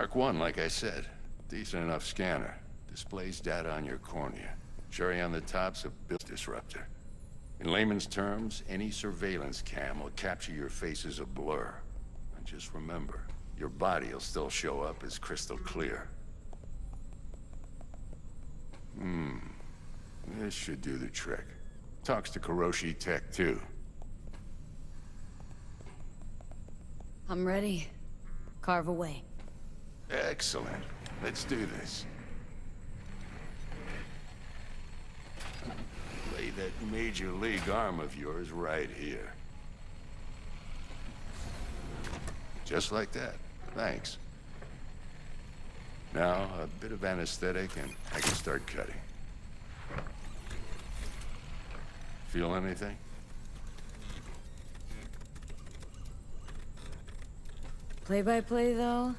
Mark 1, like I said. Decent enough scanner. Displays data on your cornea. Cherry on the top's a build disruptor. In layman's terms, any surveillance cam will capture your face as a blur. And just remember, your body will still show up as crystal clear. This should do the trick. Talks to Kuroshi Tech, too. I'm ready. Carve away. Excellent. Let's do this. Lay that major league arm of yours right here. Just like that. Thanks. Now, a bit of anesthetic and I can start cutting. Feel anything? Play-by-play, though?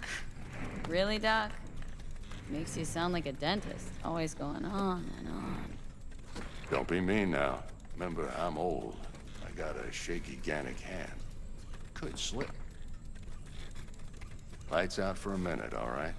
Really, Doc? Makes you sound like a dentist. Always going on and on. Don't be mean now. Remember, I'm old. I got a shaky Gannic hand. Could slip. Lights out for a minute, all right?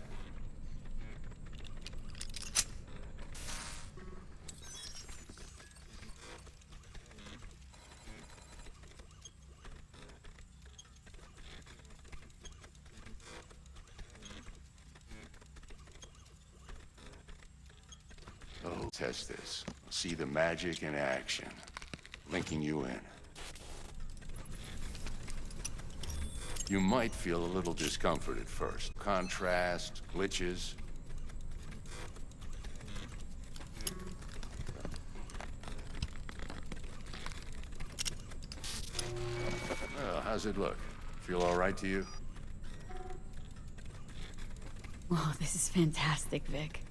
Oh, test this. See the magic in action. Linking you in. You might feel a little discomfort at first. Contrast, glitches. Well, how's it look? Feel all right to you? Whoa, this is fantastic, Vic.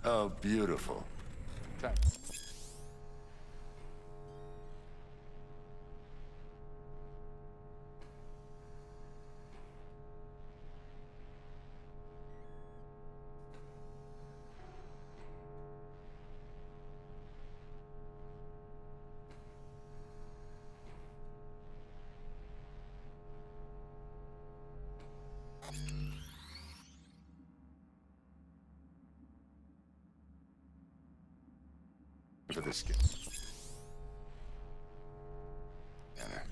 Oh, beautiful. For this kid. Anna.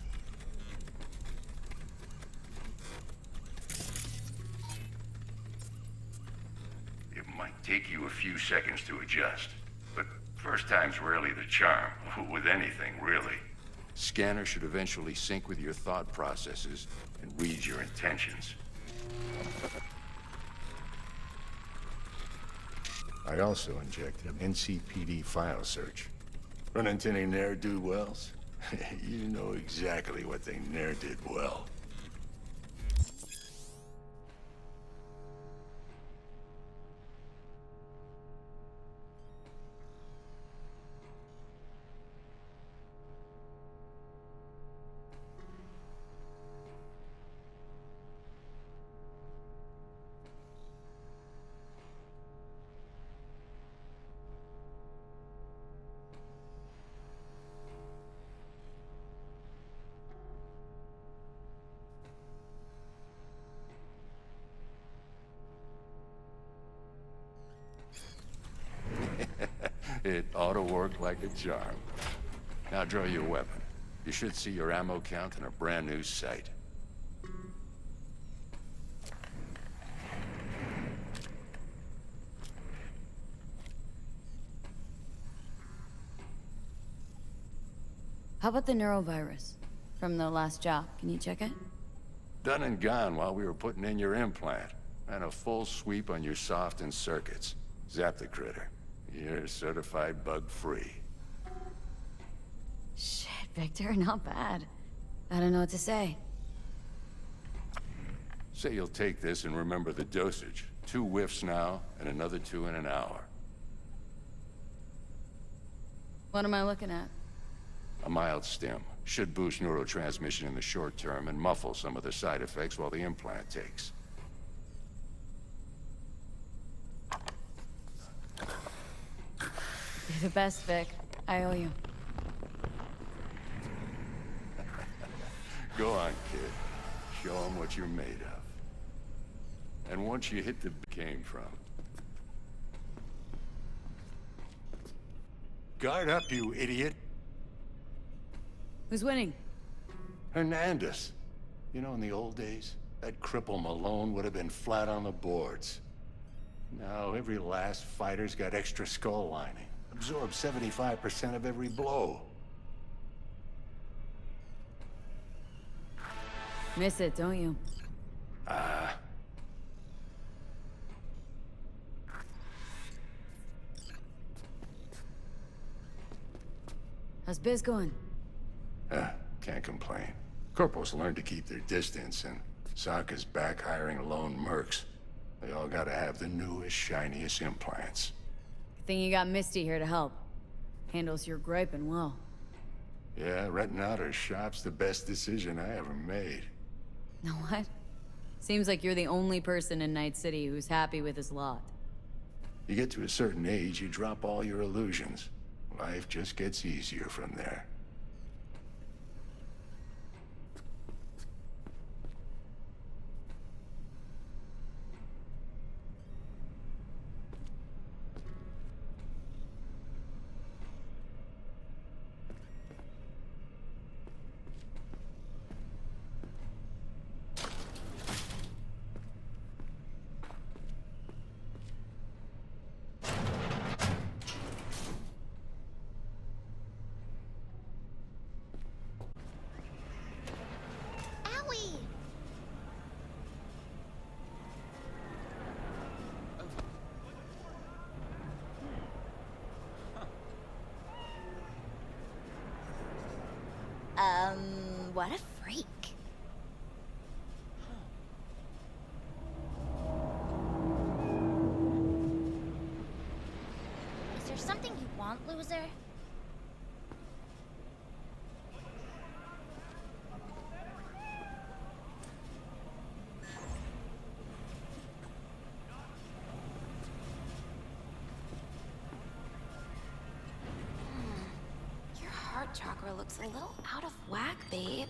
It might take you a few seconds to adjust, but first time's rarely the charm, with anything, really. Scanner should eventually sync with your thought processes and read your intentions. I also injected an NCPD file search. Run into any ne'er-do-wells? You know exactly what they ne'er did well. It ought to work like a charm. Now draw your weapon. You should see your ammo count in a brand new sight. How about the neurovirus? From the last job. Can you check it? Done and gone while we were putting in your implant. And a full sweep on your soft and circuits. Zap the critter. You're certified bug-free. Shit, Victor, not bad. I don't know what to say. Say you'll take this and remember the dosage. 2 whiffs now, and another 2 in an hour. What am I looking at? A mild stim. Should boost neurotransmission in the short term and muffle some of the side effects while the implant takes. You're the best, Vic. I owe you. Go on, kid. Show them what you're made of. And once you hit the came from. Guard up, you idiot. Who's winning? Hernandez. You know, in the old days, that cripple Malone would have been flat on the boards. Now, every last fighter's got extra skull lining. Absorbs 75% of every blow. Miss it, don't you? How's biz going? Can't complain. Corporals learn to keep their distance, and Sokka's back hiring lone mercs. They all gotta have the newest, shiniest implants. Good thing you got Misty here to help. Handles your griping well. Yeah, renting out her shop's the best decision I ever made. Know what? Seems like you're the only person in Night City who's happy with his lot. You get to a certain age, you drop all your illusions. Life just gets easier from there. What a freak. Is there something you want, loser? Your heart chakra looks a little out of whack, babe.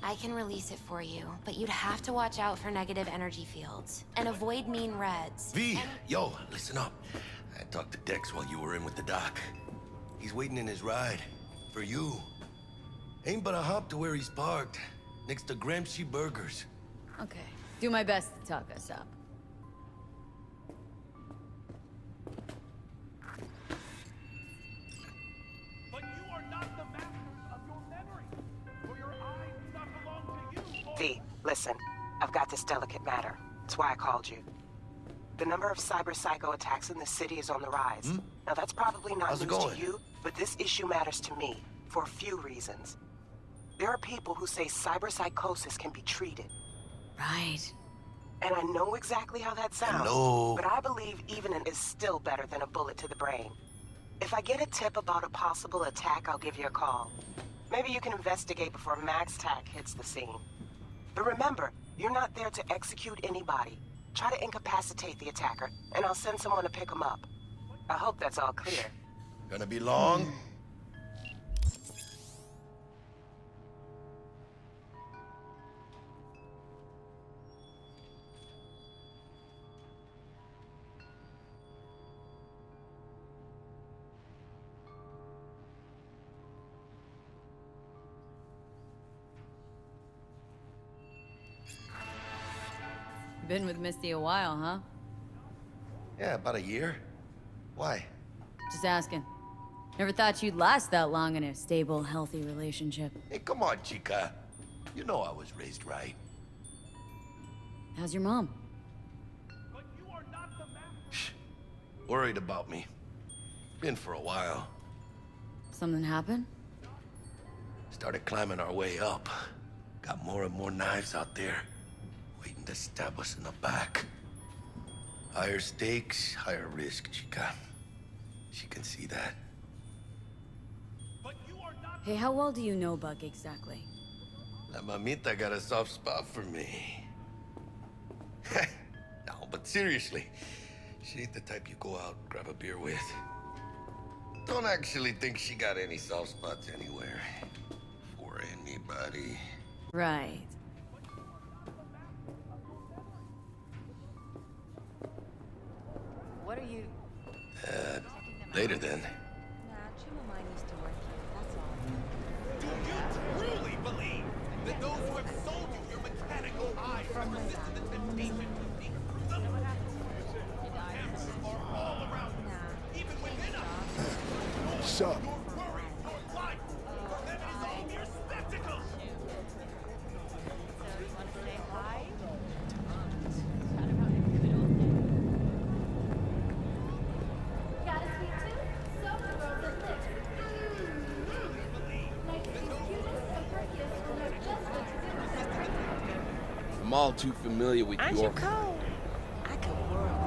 I can release it for you, but you'd have to watch out for negative energy fields and avoid mean reds. V, yo, listen up. I talked to Dex while you were in with the doc. He's waiting in his ride. For you. Ain't but a hop to where he's parked. Next to Gramsci Burgers. Okay. Do my best to talk us up. But you are not the masters of your memory. For your eyes do not belong to you. V, listen. I've got this delicate matter. That's why I called you. The number of cyber-psycho attacks in the city is on the rise. Now, that's probably not How's it news to going? you, but this issue matters to me for a few reasons. There are people who say cyberpsychosis can be treated. Right. And I know exactly how that sounds. Hello? But I believe even it is still better than a bullet to the brain. If I get a tip about a possible attack, I'll give you a call. Maybe you can investigate before Max Tack hits the scene. But remember, you're not there to execute anybody. Try to incapacitate the attacker, and I'll send someone to pick him up. I hope that's all clear. Gonna be long? Been with Misty a while, huh? Yeah, about a year. Why? Just asking. Never thought you'd last that long in a stable, healthy relationship. Hey, come on, chica. You know I was raised right. How's your mom? But you are not the masters. Shh. Worried about me. Been for a while. Something happened? Started climbing our way up. Got more and more knives out there. Waiting to stab us in the back. Higher stakes, higher risk, chica. She can see that. But you are not. Hey, how well do you know Buck exactly? La mamita got a soft spot for me. No, but seriously, she ain't the type you go out, grab a beer with. Don't actually think she got any soft spots anywhere. For anybody. Right. you... Later then. Nah, Jim of mine used to work here, that's all. Do you truly believe that those who have sold you your mechanical eyes have resisted the temptation to seek them? Cameras are all around us, Nah. even within us. Sup? Your worry, your life, that is all mere spectacle. So you want to say hi? Got a sweet tooth? So the girls that live. Nice to meet you. And Perkius will know just what to do with that drink. I'm all too familiar with Aren't your... you cold? I could whirl.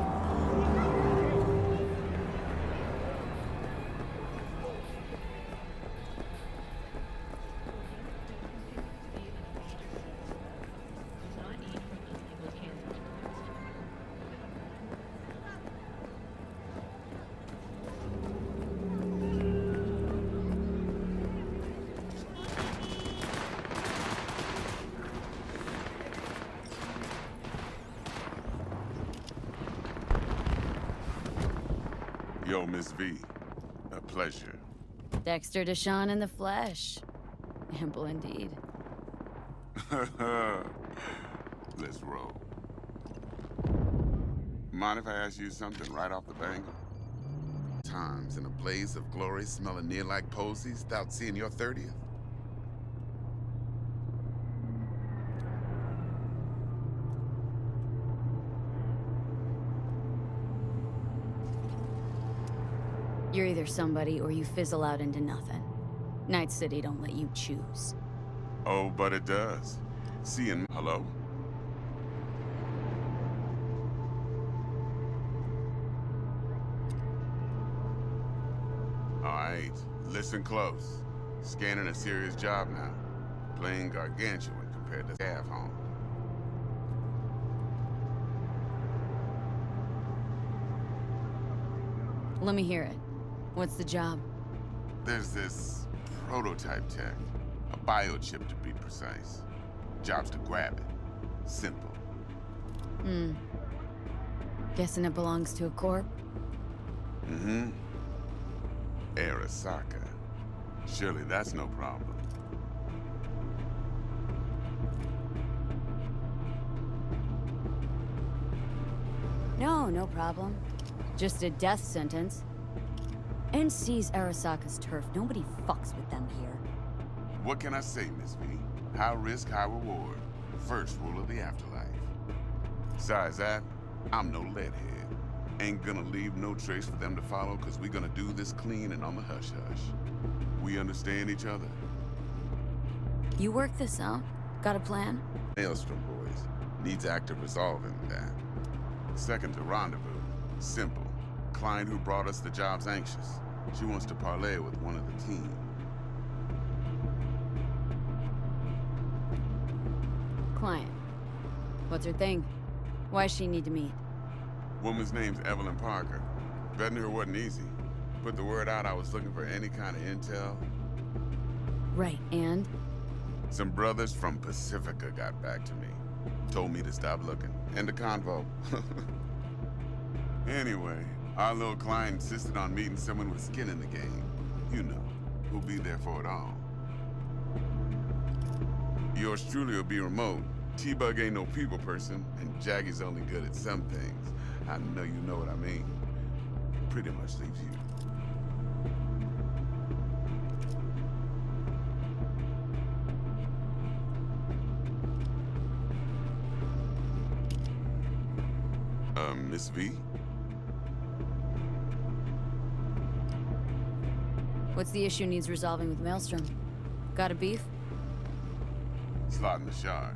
Yo, Miss V. A pleasure. Dexter Deshawn in the flesh. Ample indeed. Let's roll. Mind if I ask you something right off the bangle? Times in a blaze of glory smelling near like posies without seeing your 30th? You're either somebody or you fizzle out into nothing. Night City don't let you choose. Oh, but it does. Seeing... Hello? Alright, listen close. Scanning a serious job now. Playing gargantuan compared to Scav home. Let me hear it. What's the job? There's this prototype tech. A biochip to be precise. Job's to grab it. Simple. Guessing it belongs to a corp? Mm-hmm. Arasaka. Surely that's no problem. No, no problem. Just a death sentence. NC's Arasaka's turf. Nobody fucks with them here. What can I say, Miss V? High risk, high reward. First rule of the afterlife. Besides that, I'm no leadhead. Ain't gonna leave no trace for them to follow, cause we gonna do this clean and on the hush-hush. We understand each other? You work this out? Got a plan? Maelstrom boys. Needs active resolve in that. Second to rendezvous. Simple. Client who brought us the job's anxious. She wants to parlay with one of the team. Client. What's her thing? Why she need to meet? Woman's name's Evelyn Parker. Betting her wasn't easy. Put the word out I was looking for any kind of intel. Right, and? Some brothers from Pacifica got back to me. Told me to stop looking. End of convo. Anyway, our little client insisted on meeting someone with skin in the game. You know, who'll be there for it all. Yours truly will be remote. T-Bug ain't no people person, and Jaggy's only good at some things. I know you know what I mean. Pretty much leaves you. Miss V? What's the issue needs resolving with Maelstrom? Got a beef? Slot in the shard.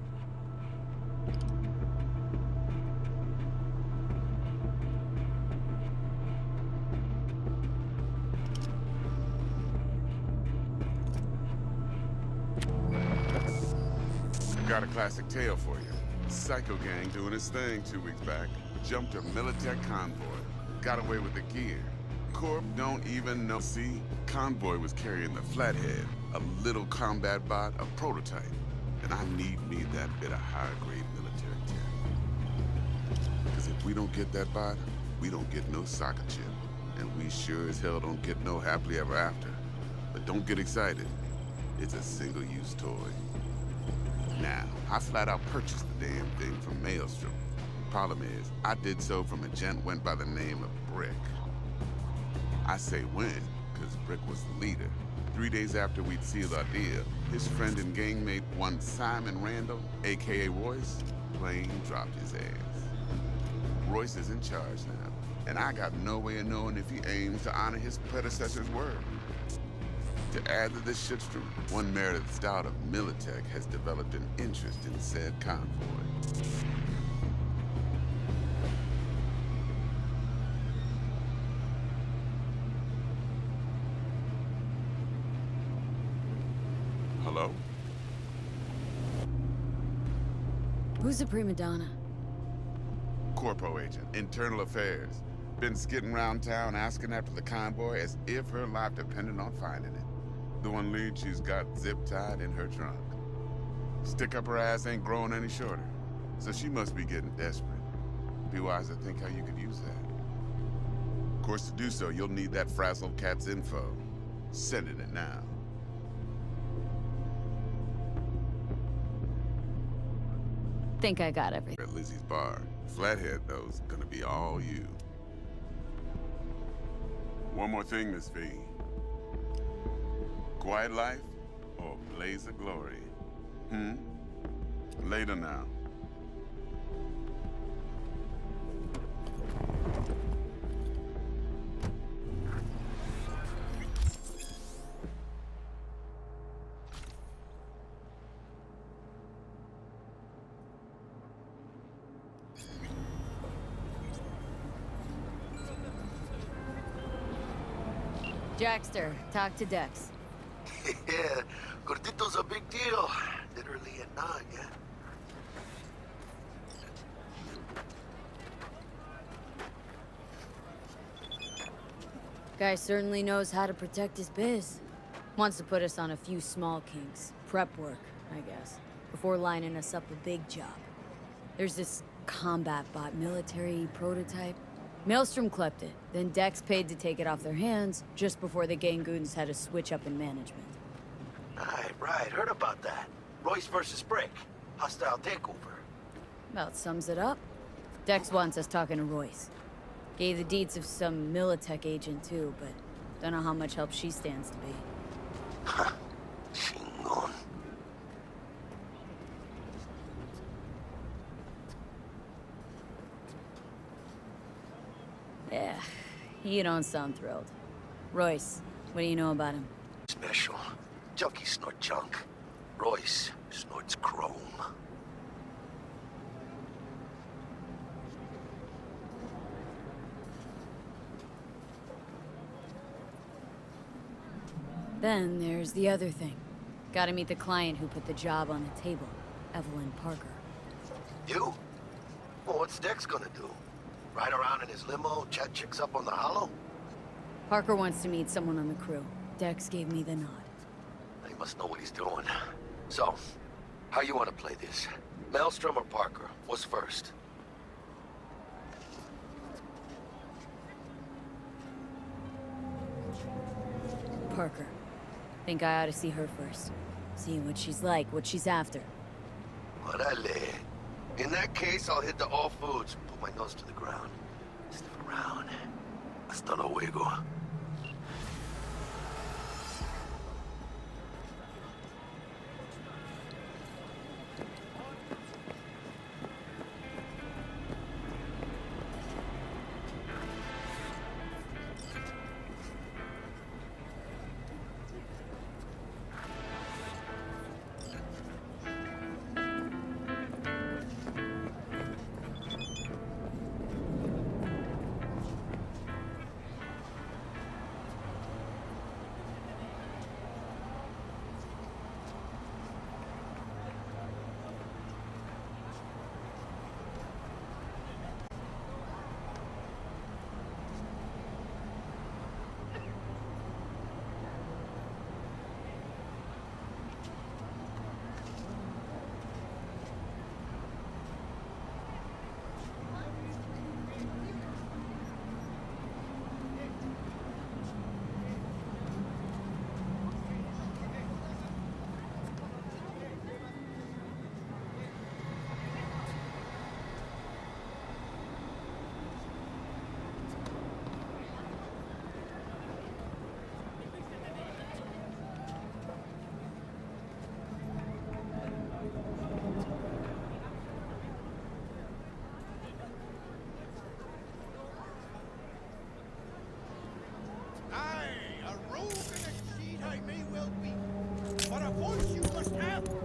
Got a classic tale for you. Psycho gang doing his thing 2 weeks back. Jumped a Militech convoy. Got away with the gear. Corp don't even know. See, convoy was carrying the Flathead, a little combat bot, a prototype. And I need me that bit of higher grade military tech. Because if we don't get that bot, we don't get no soccer chip. And we sure as hell don't get no happily ever after. But don't get excited. It's a single-use toy. Now, I flat out purchased the damn thing from Maelstrom. Problem is, I did so from a gent went by the name of Brick. I say when, because Brick was the leader. 3 days after we'd sealed our deal, his friend and gangmate, one Simon Randall, aka Royce, plain dropped his ass. Royce is in charge now, and I got no way of knowing if he aims to honor his predecessor's word. To add to this shitstorm, one Meredith Stout of Militech has developed an interest in said convoy. Hello? Who's the prima donna? Corpo agent, internal affairs. Been skidding around town asking after the convoy as if her life depended on finding it. The one lead she's got zip-tied in her trunk. Stick up her ass ain't growing any shorter, so she must be getting desperate. Be wise to think how you could use that. Of course, to do so, you'll need that frazzled cat's info. Sending it now. Think I got everything. At Lizzie's bar. Flathead, though, is gonna be all you. One more thing, Miss V. Quiet life or blaze of glory? Later now. Jackster, talk to Dex. Yeah, Gordito's a big deal. Literally a nine, yeah? Guy certainly knows how to protect his biz. Wants to put us on a few small kinks. Prep work, I guess. Before lining us up a big job. There's this combat bot military prototype. Maelstrom clept it, then Dex paid to take it off their hands just before the Gangoons had a switch up in management. Right. Heard about that. Royce versus Brick. Hostile takeover. About sums it up. Dex wants us talking to Royce. Gave the deeds of some Militech agent too, but don't know how much help she stands to be. Ha. Chingon. Yeah, you don't sound thrilled. Royce, what do you know about him? Special. Junkies snort junk. Royce snorts chrome. Then there's the other thing. Gotta meet the client who put the job on the table, Evelyn Parker. You? Well, what's Dex gonna do? Ride around in his limo, chat chicks up on the hollow? Parker wants to meet someone on the crew. Dex gave me the nod. He must know what he's doing. So, how you want to play this? Maelstrom or Parker? What's first? Parker. Think I ought to see her first. See what she's like, what she's after. Orale. In that case, I'll hit the all foods. Put my nose to the ground. Sniff around. Hasta luego.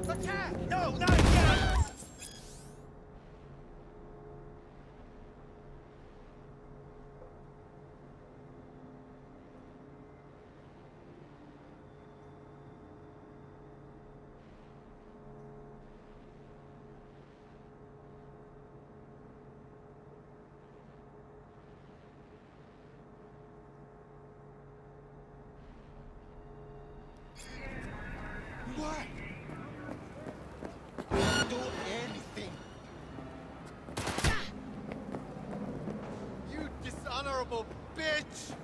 Attack! No, not again! What? Don't do anything. You dishonorable bitch!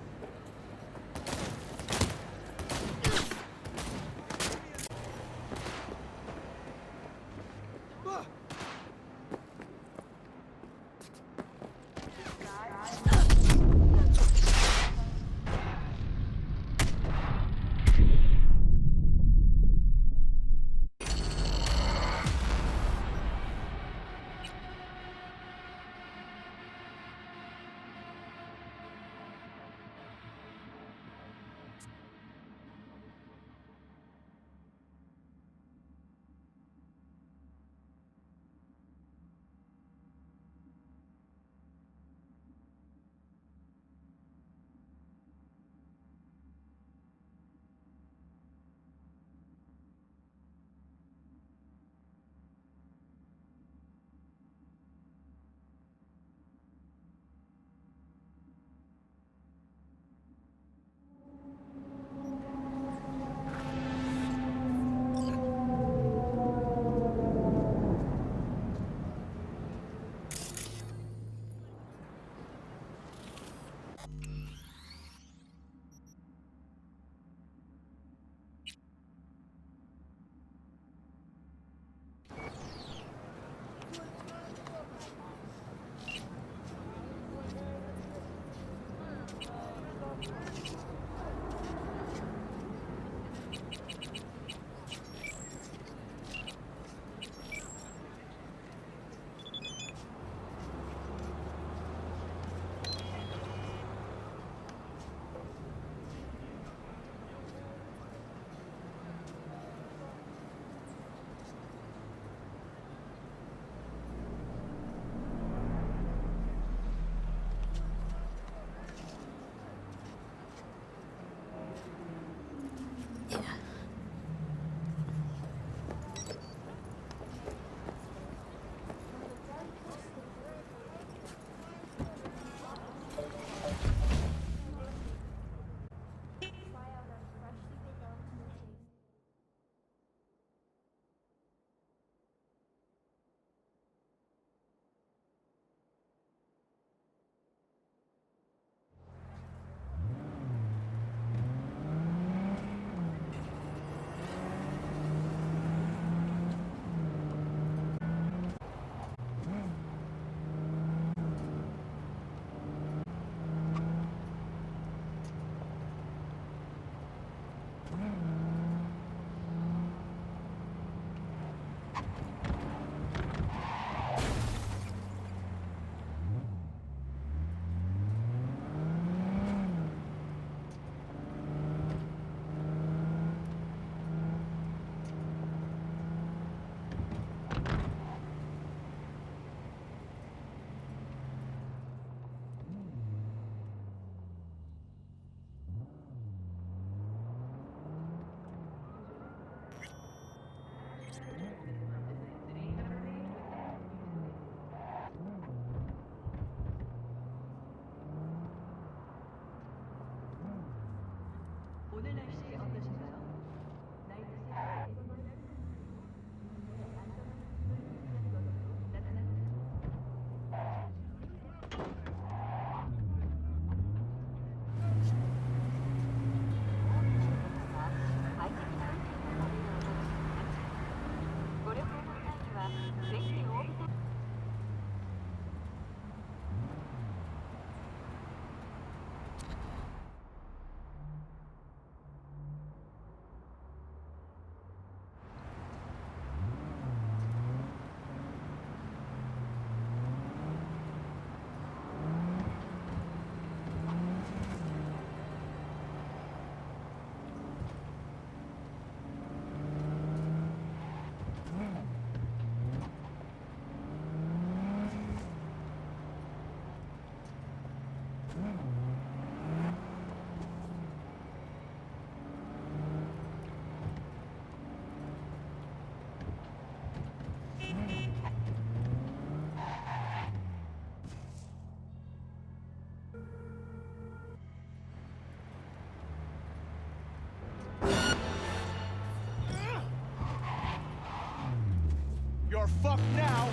are fucked now.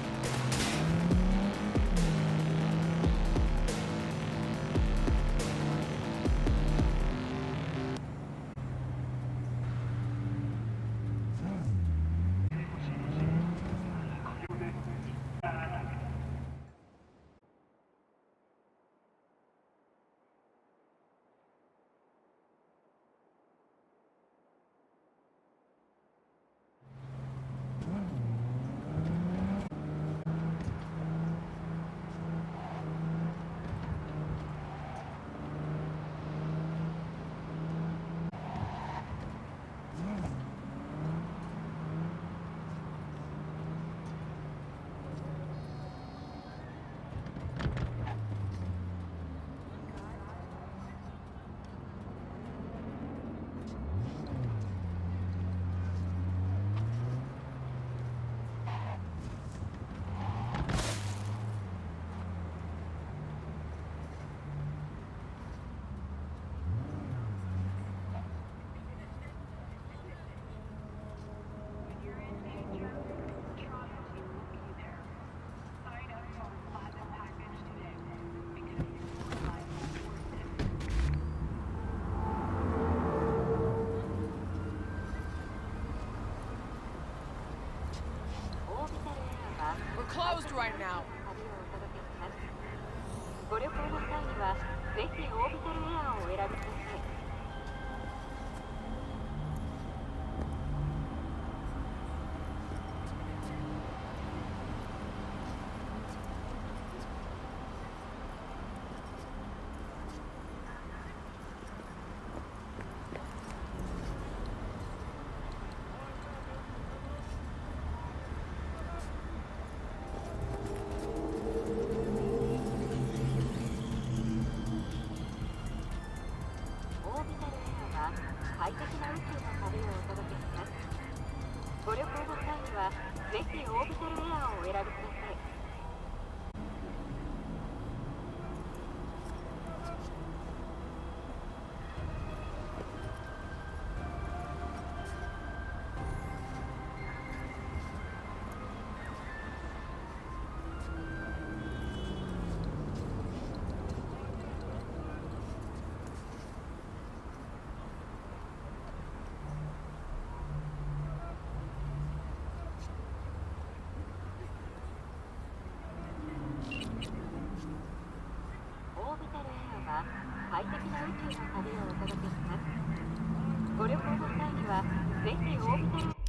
We're closed right now. ご旅行の際にはぜひオービタルエアーをお選びください。快適な宇宙の旅をお届けします。ご旅行の際にはぜひオービタルエアーをお選びください。快適な宇宙の旅をお届けします。ご旅行の際にはぜひオービタル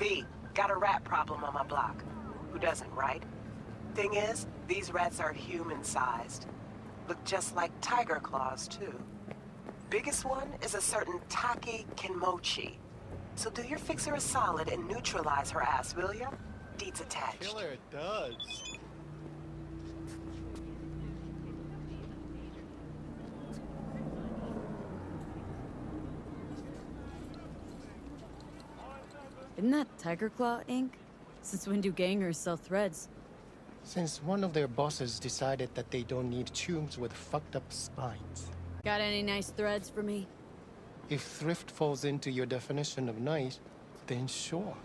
V, got a rat problem on my block. Who doesn't, right? Thing is, these rats are human-sized. Look just like tiger claws, too. Biggest one is a certain Taki Kenmochi. So do your fixer a solid and neutralize her ass, will ya? Deeds attached. Killer, it does. Isn't that Tiger Claw ink? Since when do gangers sell threads? Since one of their bosses decided that they don't need tombs with fucked up spines. Got any nice threads for me? If thrift falls into your definition of nice, then sure.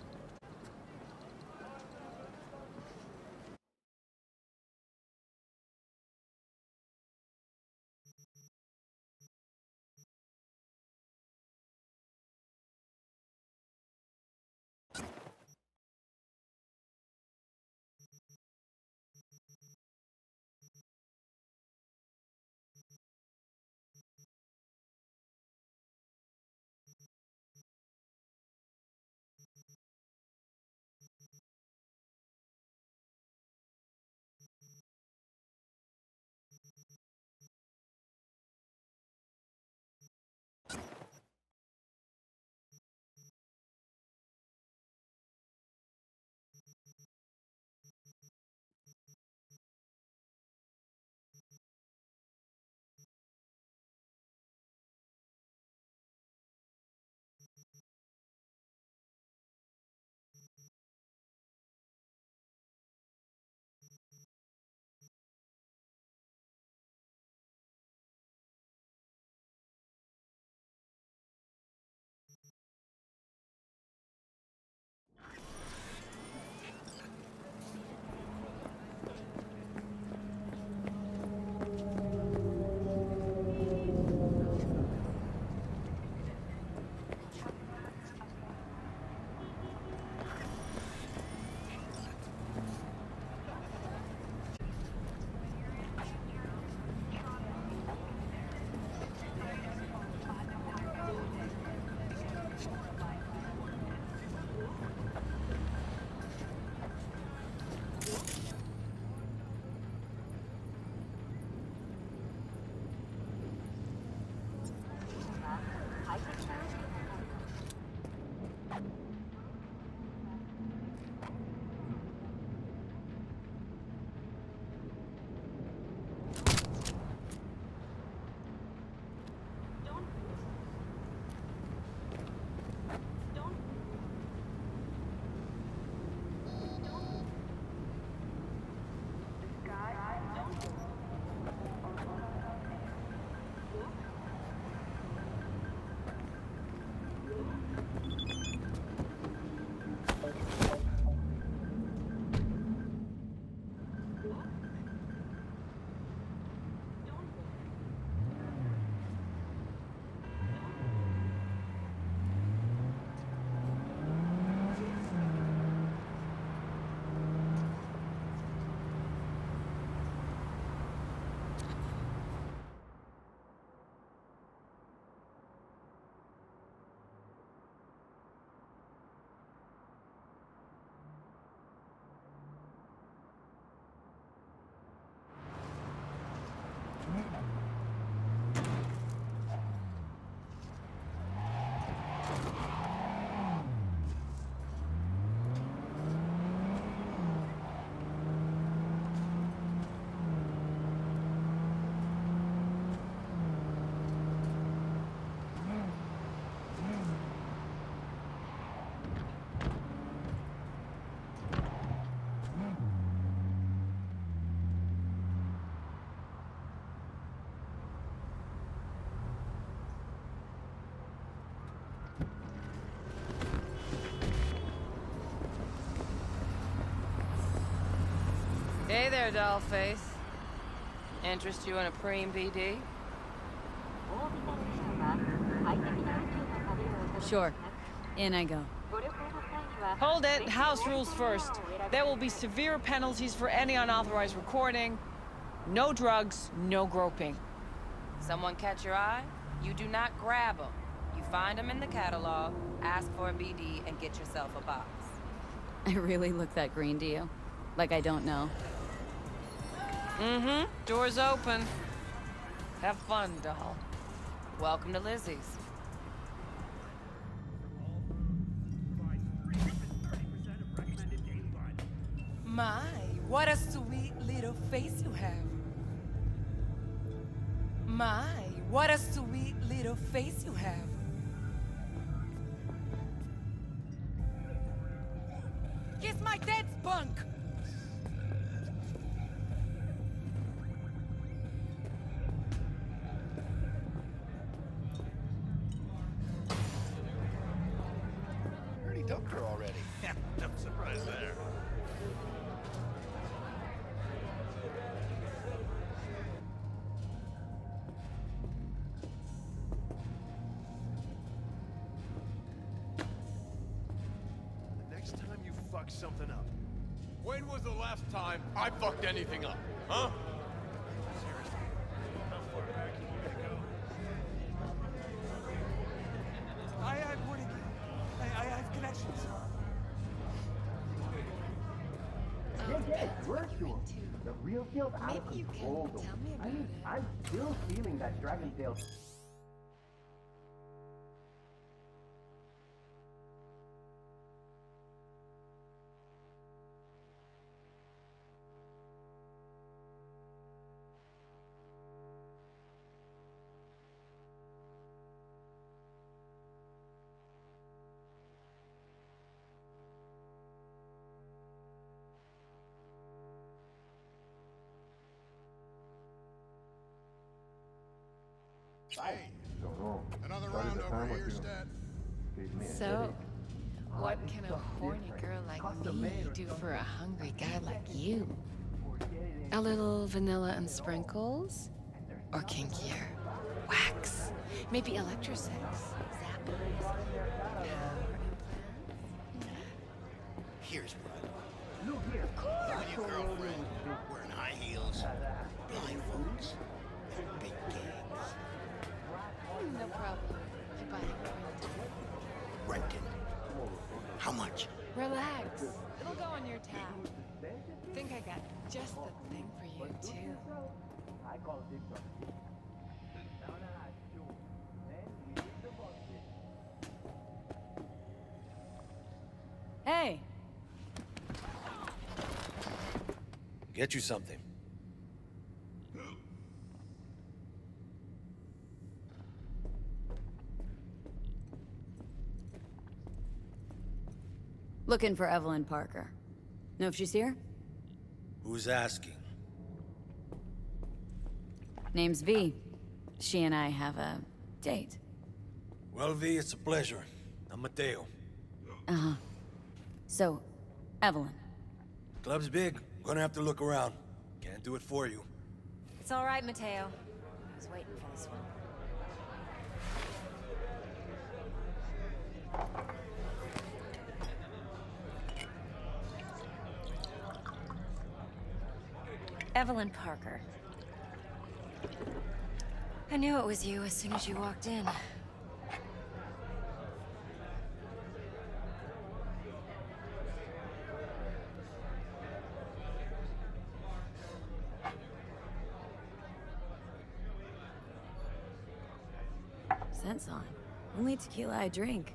Hey there, dollface. Interest you in a preem BD? Sure. In I go. Hold it. House rules first. There will be severe penalties for any unauthorized recording. No drugs, no groping. Someone catch your eye? You do not grab them. You find them in the catalog, ask for a BD, and get yourself a box. I really look that green to you? Like I don't know? Mm-hmm. Door's open. Have fun, doll. Welcome to Lizzie's. My, what a sweet little face you have. My, what a sweet little face you have. Kiss my dead spunk! Already dumped her already. Yeah, no surprise there. The next time you fuck something up. When was the last time I fucked anything up? Huh? Seriously, how far back are you gonna go? I'm warning you. I have connections. The real deal's out of control, though. I mean, I'm still feeling that Dragon Tail. Hey, another round over here, Stat. So, what can a horny girl like me do for a hungry guy like you? A little vanilla and sprinkles? Or kinkier? Wax? Maybe electrosex? Zappers? Power implants? Here's what I want. You and your girlfriend wearing high heels, blindfolds, and big gangs. No problem. I buy it. Renting. How much? Relax. It'll go on your tab. Think I got just the thing for you, too. Hey! Get you something. Looking for Evelyn Parker. Know if she's here? Who's asking? Name's V. She and I have a date. Well, V, it's a pleasure. I'm Mateo. Uh-huh. So, Evelyn. Club's big. Gonna have to look around. Can't do it for you. It's all right, Mateo. I was waiting for this one. Evelyn Parker. I knew it was you as soon as you walked in. Scent's on. Only tequila I drink.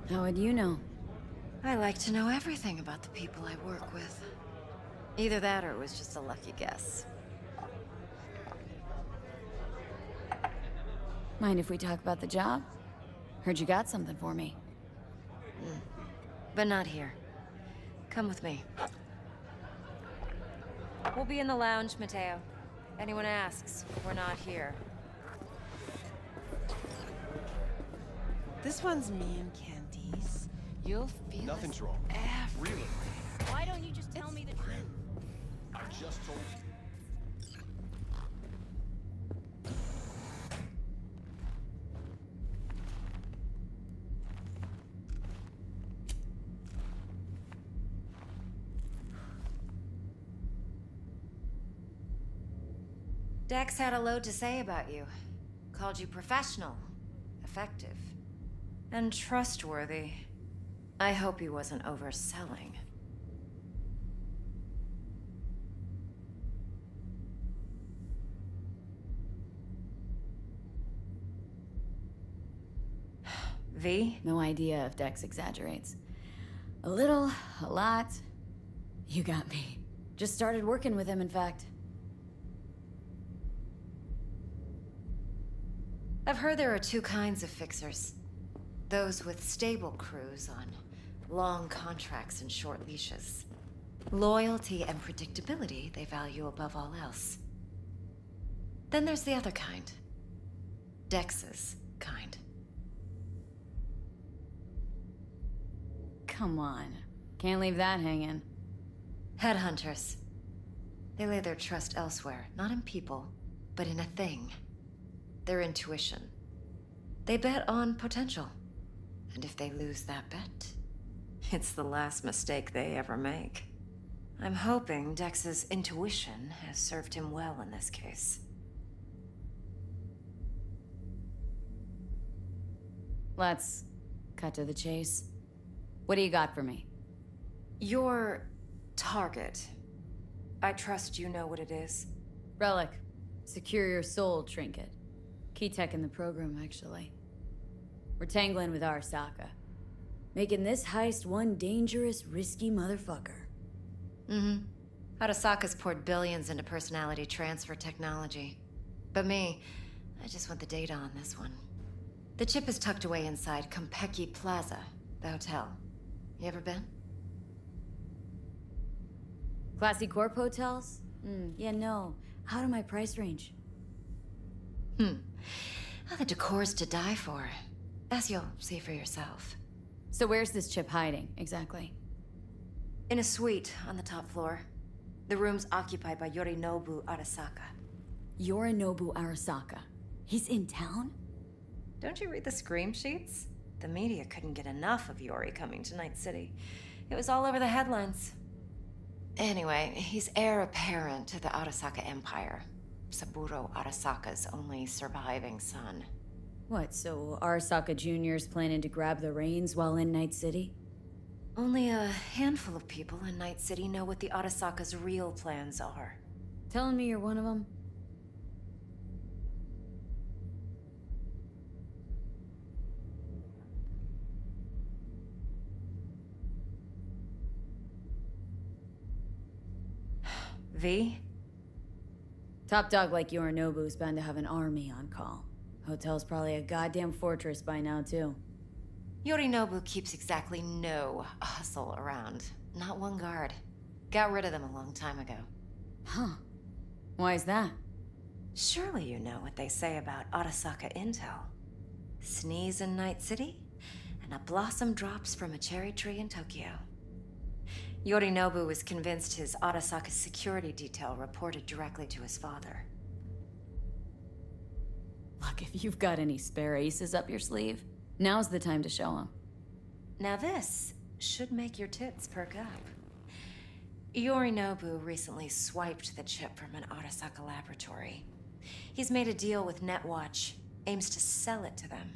How would you know? I like to know everything about the people I work with. Either that or it was just a lucky guess. Mind if we talk about the job? Heard you got something for me. But not here. Come with me. We'll be in the lounge, Mateo. Anyone asks, we're not here. This one's me and Candice. You'll feel Nothing's us wrong. everywhere. Really? Why don't you just tell me the truth? I just told you. Dex had a load to say about you. Called you professional, effective, and trustworthy. I hope he wasn't overselling. V? No idea if Dex exaggerates. A little, a lot. You got me. Just started working with him, in fact. I've heard there are two kinds of fixers. Those with stable crews on long contracts and short leashes. Loyalty and predictability they value above all else. Then there's the other kind. Dex's kind. Come on. Can't leave that hanging. Headhunters. They lay their trust elsewhere, not in people, but in a thing. Their intuition. They bet on potential. And if they lose that bet, it's the last mistake they ever make. I'm hoping Dex's intuition has served him well in this case. Let's cut to the chase. What do you got for me? Your target. I trust you know what it is. Relic. Secure your soul trinket. Key tech in the program, actually. We're tangling with Arasaka. Making this heist one dangerous, risky motherfucker. Mm-hmm. Arasaka's poured billions into personality transfer technology. But me, I just want the data on this one. The chip is tucked away inside Konpeki Plaza, the hotel. You ever been? Classy corp hotels? Yeah, no. Out of my price range. Well, the decor's to die for, as you'll see for yourself. So where's this chip hiding, exactly? In a suite on the top floor. The room's occupied by Yorinobu Arasaka. Yorinobu Arasaka? He's in town? Don't you read the scream sheets? The media couldn't get enough of Yori coming to Night City. It was all over the headlines. Anyway, he's heir apparent to the Arasaka Empire. Saburo Arasaka's only surviving son. What, so Arasaka Jr.'s planning to grab the reins while in Night City? Only a handful of people in Night City know what the Arasaka's real plans are. Telling me you're one of them? V? Top dog like Yorinobu's bound to have an army on call. Hotel's probably a goddamn fortress by now, too. Yorinobu keeps exactly no hustle around. Not one guard. Got rid of them a long time ago. Huh. Why is that? Surely you know what they say about Arasaka intel. Sneeze in Night City, and a blossom drops from a cherry tree in Tokyo. Yorinobu was convinced his Arasaka security detail reported directly to his father. Look, if you've got any spare aces up your sleeve, now's the time to show them. Now this should make your tits perk up. Yorinobu recently swiped the chip from an Arasaka laboratory. He's made a deal with Netwatch, aims to sell it to them.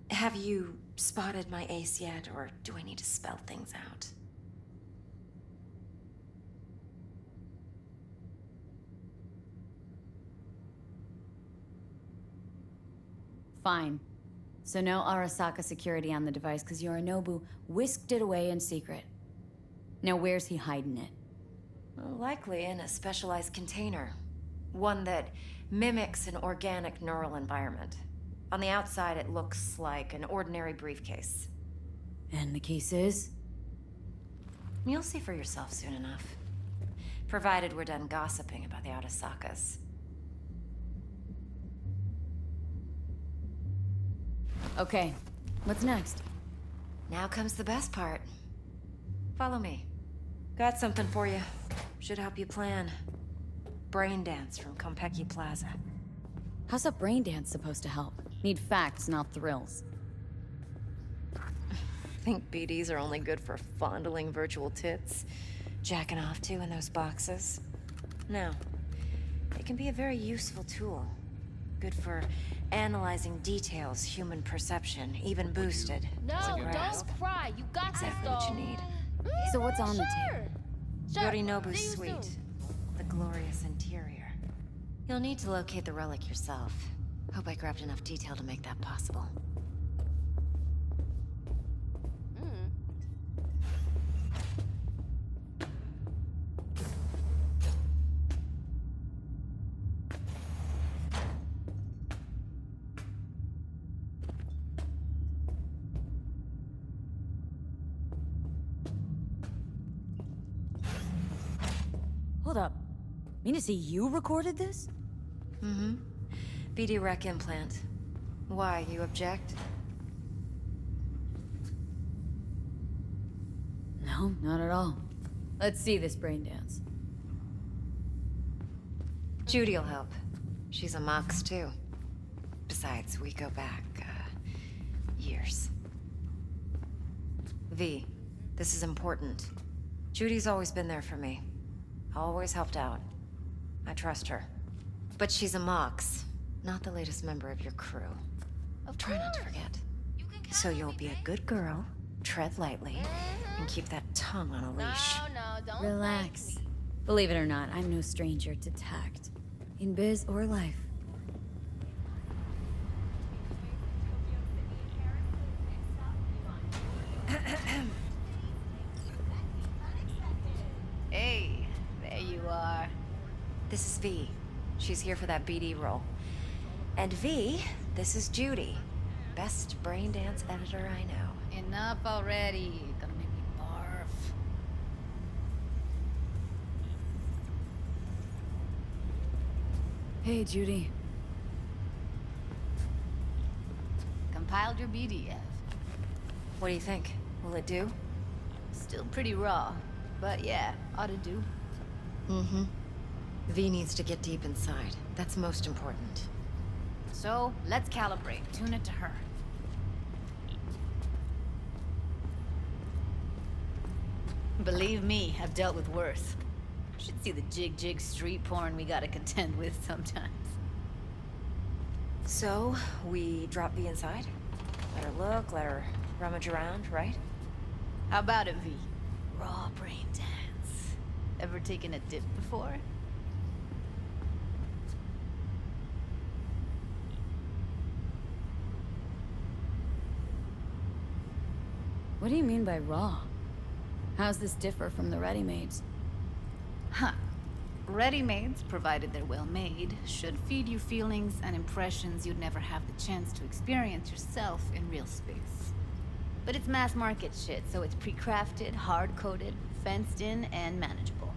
Have you spotted my ace yet, or do I need to spell things out? Fine. So no Arasaka security on the device because Yorinobu whisked it away in secret. Now where's he hiding it? Well, likely in a specialized container. One that mimics an organic neural environment. On the outside, it looks like an ordinary briefcase. And the case is? You'll see for yourself soon enough. Provided we're done gossiping about the Arasakas. Okay, what's next? Now comes the best part. Follow me. Got something for you. Should help you plan. Brain dance from Konpeki Plaza. How's a brain dance supposed to help? Need facts, not thrills. Think BDs are only good for fondling virtual tits? Jacking off to in those boxes? No. It can be a very useful tool. Good for analyzing details, human perception, even boosted. No, to grasp don't cry. You got this, exactly though. what you need. So what's on the Sure. table? Sure. Yorinobu's See you suite. soon. The glorious interior. You'll need to locate the relic yourself. Hope I grabbed enough detail to make that possible. Hold up. Mean to say you recorded this? Mm-hmm. BD rec implant. Why, you object? No, not at all. Let's see this brain dance. Judy'll help. She's a Mox, too. Besides, we go back, years. V, this is important. Judy's always been there for me. Always helped out. I trust her. But she's a Mox, not the latest member of your crew. Try not to forget. So you'll be a good girl, tread lightly, and keep that tongue on a leash. No, don't Relax. Believe it or not, I'm no stranger to tact. In biz or life. Hey, there you are. This is V. She's here for that BD role. And V, this is Judy. Best brain dance editor I know. Enough already. You're gonna make me barf. Hey, Judy. Compiled your BDF. What do you think? Will it do? Still pretty raw, but yeah, ought to do. Mm-hmm. V needs to get deep inside. That's most important. So, let's calibrate. Tune it to her. Believe me, I've dealt with worse. Should see the jig street porn we gotta contend with sometimes. So, we drop V inside? Let her look, let her rummage around, right? How about it, V? Raw brain dance. Ever taken a dip before? What do you mean by raw? How's this differ from the ready-mades? Huh. Ready-mades, provided they're well made, should feed you feelings and impressions you'd never have the chance to experience yourself in real space. But it's mass market shit, so it's pre-crafted, hard-coded, fenced in, and manageable.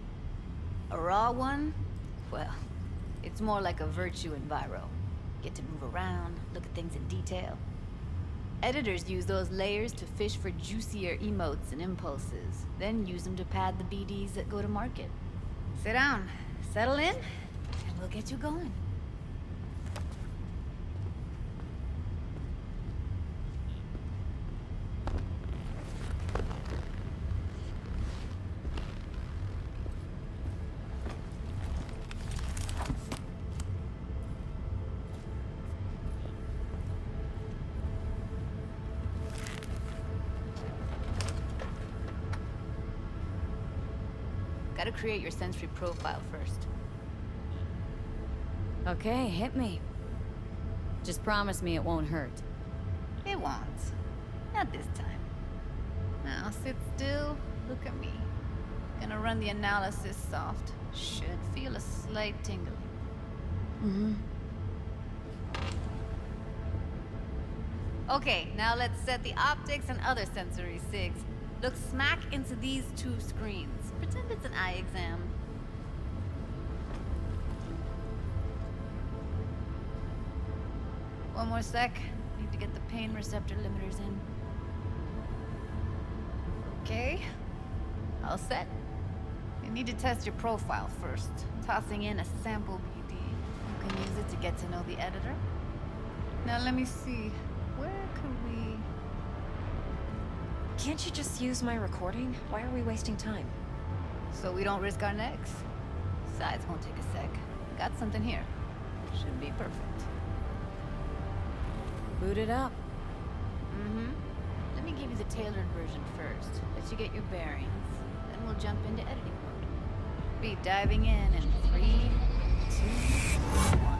A raw one? Well, it's more like a virtue enviro. Get to move around, look at things in detail. Editors use those layers to fish for juicier emotes and impulses, then use them to pad the BDs that go to market. Sit down, settle in, and we'll get you going. Gotta create your sensory profile first. Okay, hit me. Just promise me it won't hurt. It won't. Not this time. Now sit still, look at me. Gonna run the analysis soft. Should feel a slight tingling. Mm-hmm. Okay, now let's set the optics and other sensory sigs. Look smack into these two screens. Pretend it's an eye exam. One more sec. Need to get the pain receptor limiters in. Okay. All set. You need to test your profile first. Tossing in a sample BD. You can use it to get to know the editor. Now let me see. Where could we... Can't you just use my recording? Why are we wasting time? So we don't risk our necks. Besides, won't take a sec. Got something here. Should be perfect. Boot it up. Mm-hmm. Let me give you the tailored version first. Let you get your bearings. Then we'll jump into editing mode. Be diving in 3, 2, 1.